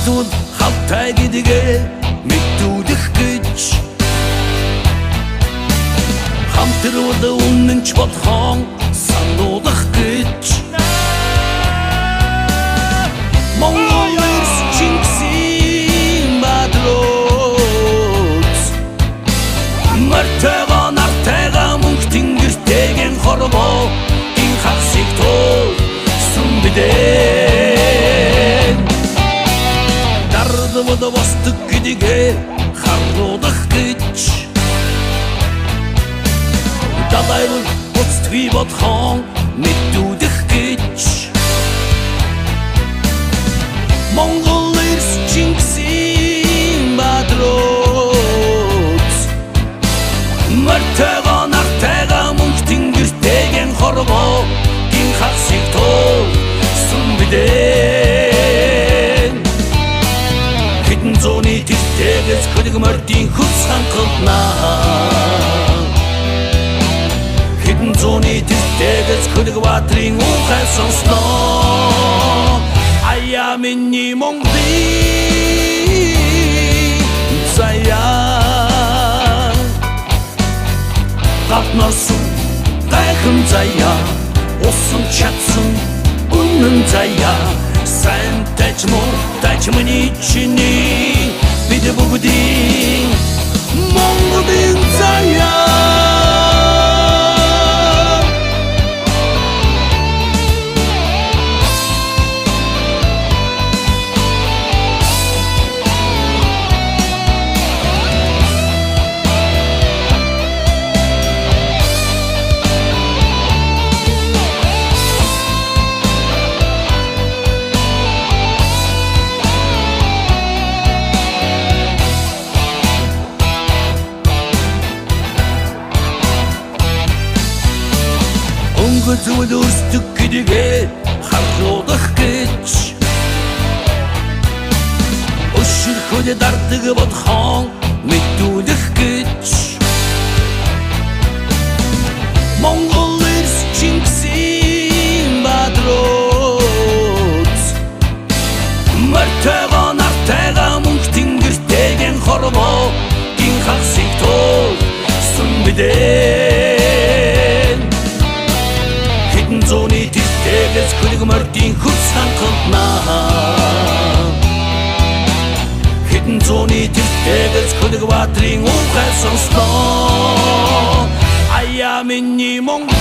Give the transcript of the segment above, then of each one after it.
Хатууд хавтай гэдгээ мэдүүлэх гэж хамтрууд үнэнч бодхон сануулах гэж Монгол эрс Чингисийн бадрууд мартайгаа нартайгаа мөнх тэнгэртэйгэн хорвоо гин хагсыг тоо сүмбидэн дардвод восток гэдгээ харуулах гэж Далайвал буцтгүй бодхон мэдүүлэх гэж Монгол эрс Чингисийн бадрууд мартайгаа нартайгаа мөнх тэнгэртэйгэн хорвоо гин хагсыг тоо сүмбидэн хэдэн зууны тэртэгээс хөлөг мордын хөлс ханхалнаа хэдэн зууны тэртэгээс хөлөг баатрын ухаан сонсноо аяа миний Монголын заяа гаднарсан гайхам заяа усан чадсан үнэн заяа сайн тач миний чиний бид бүгдийн Монголын заяа Өнгөцөд өрсдөг гэдгээ харуулах гэж өшөрхөд дардаг бодхон мэдүүлэх гэж Монгол эрс Чингисийн бадрууд мартайгаа нартайгаа мөнх тэнгэртэйгэн хорвоо гин хагсыг тоо сүмбидэн хэдэн зууны тэртэгээс хөлөг мордын хөлс ханхалнаа хэдэн зууны тэртэгээс хөлөг баатрын ухаан сонсноо аяа миний Монголын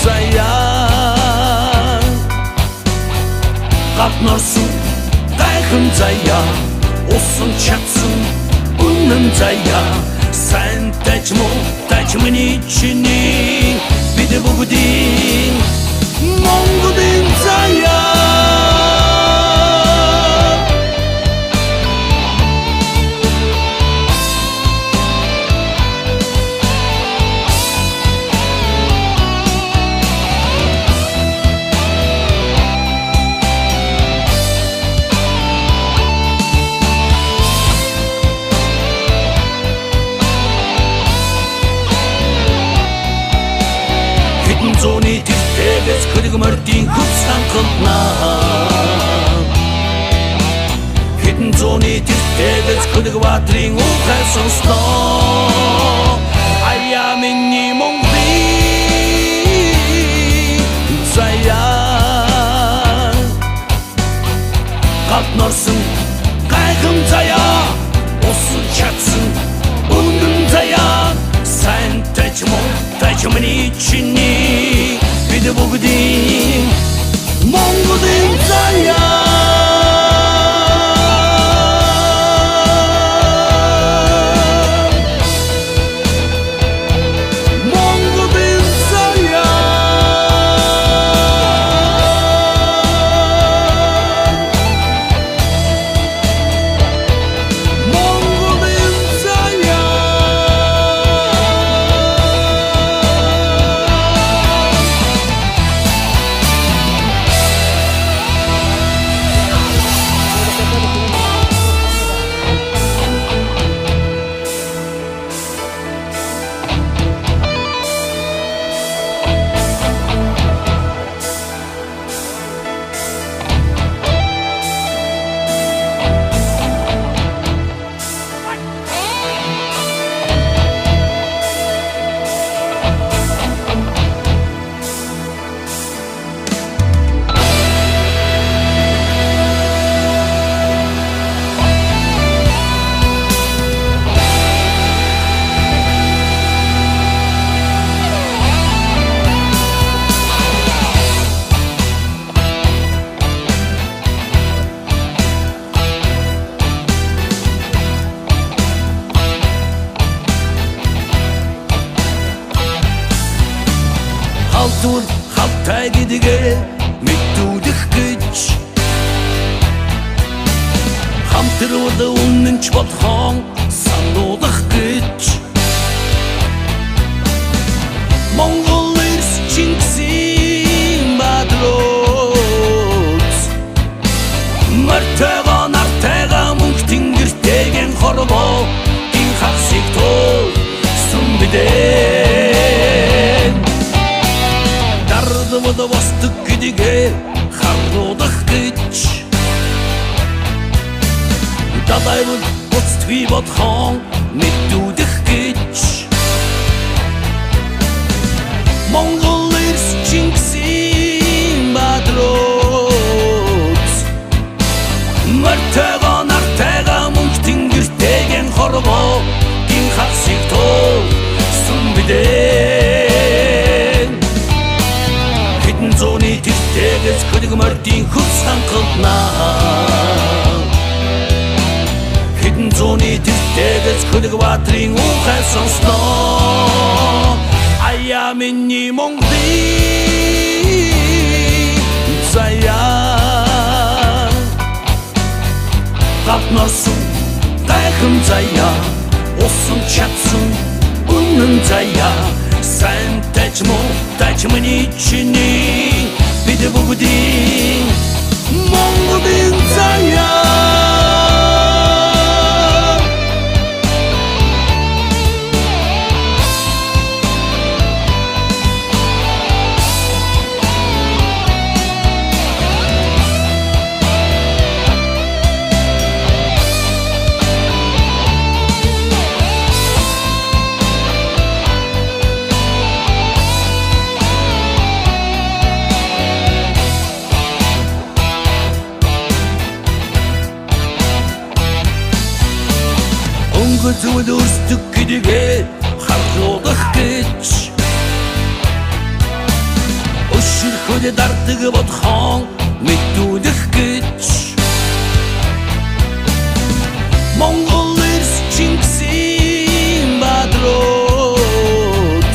заяа гаднарсан гайхам заяа усан чадсан үнэн заяа сайн тач миний чиний бид бүгдийн Монголын заяа хэдэн зууны тэртэгээс хөлөг мордын хөлс ханхалнаа хэдэн зууны тэртэгээс хөлөг баатрын ухаан сонсноо аяа миний Монголын заяа гаднарсан гайхам заяа усан чадсан үнэн заяа сайн тач миний чиний бид бүгдийн Монголын заяа Алтур хавтай гэдгээ мэдүүлэх гэж хамтрууд үнэнч болгон сануулах гэж Монгол эрс Чингисийн бадрууд мартайгаа нартайгаа мөнх тэнгэртэйгэн хорвоо гин хагсыг тоо сүмбидэн дардвод восток гэдгээ харуулах гэж Дадайвал буцтгүй бодхон мэдүүлэх гэж Монгол эрс Чингисийн бадрууд мартайгаа нартайгаа мөнх тэнгэртэйгэн хорвоо гин хагсыг тоо сүмбидэн хэдэн зууны тэртэгээс хөлөг мордын хөлс хангалнаа хэдэн зууны тэртэгээс хөлөг баатрын ухай сонсноо ая миний Монголын заяа гапнарсан гайхам заяа усан чадсан үнэн заяа сайн тач муу тач миний чиний бид бүгдийн Монголын заяа Зүгээр өөрсдөг гэдгээ харуулах гэж өшөр хөлө дардаг бодхон мэдүүлэх гэж Монгол эрс Чингисийн бадрууд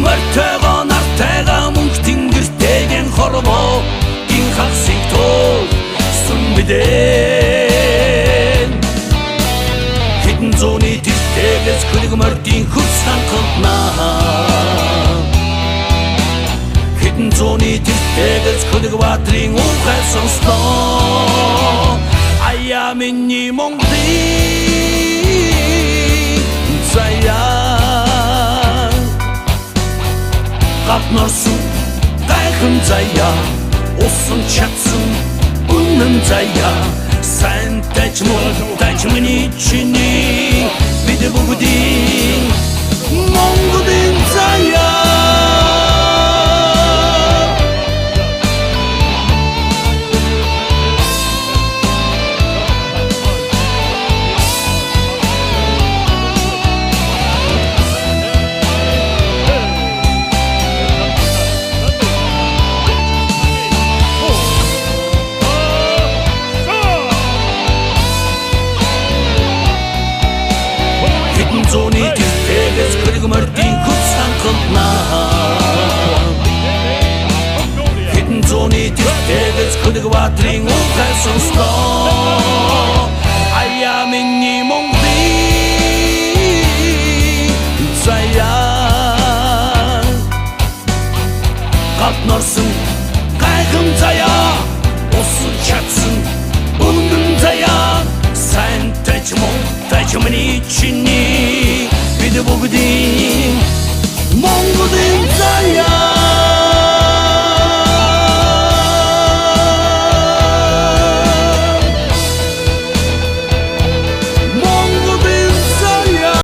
мартайгаа нартайгаа мөнх тэнгэртэйгэн хорвоо гин хагсыг тоо сүмбидэн хэдэн зууны тэртэгээс хөлөг мордын хөлс хангалнаа хэдэн зууны тэртэгээс хөлөг баатрын ухай сонсноо ая миний Монголын заяа гапнарсан гайхам заяа усан чадсан үнэн заяа сайн тач муу тач миний чиний бид бүгдийн Монголын заяа зууны тэртэгээс хөлөг мордын хөлс хангалнаа хэдэн зууны тэртэгээс хөлөг баатрын ухай сонсноо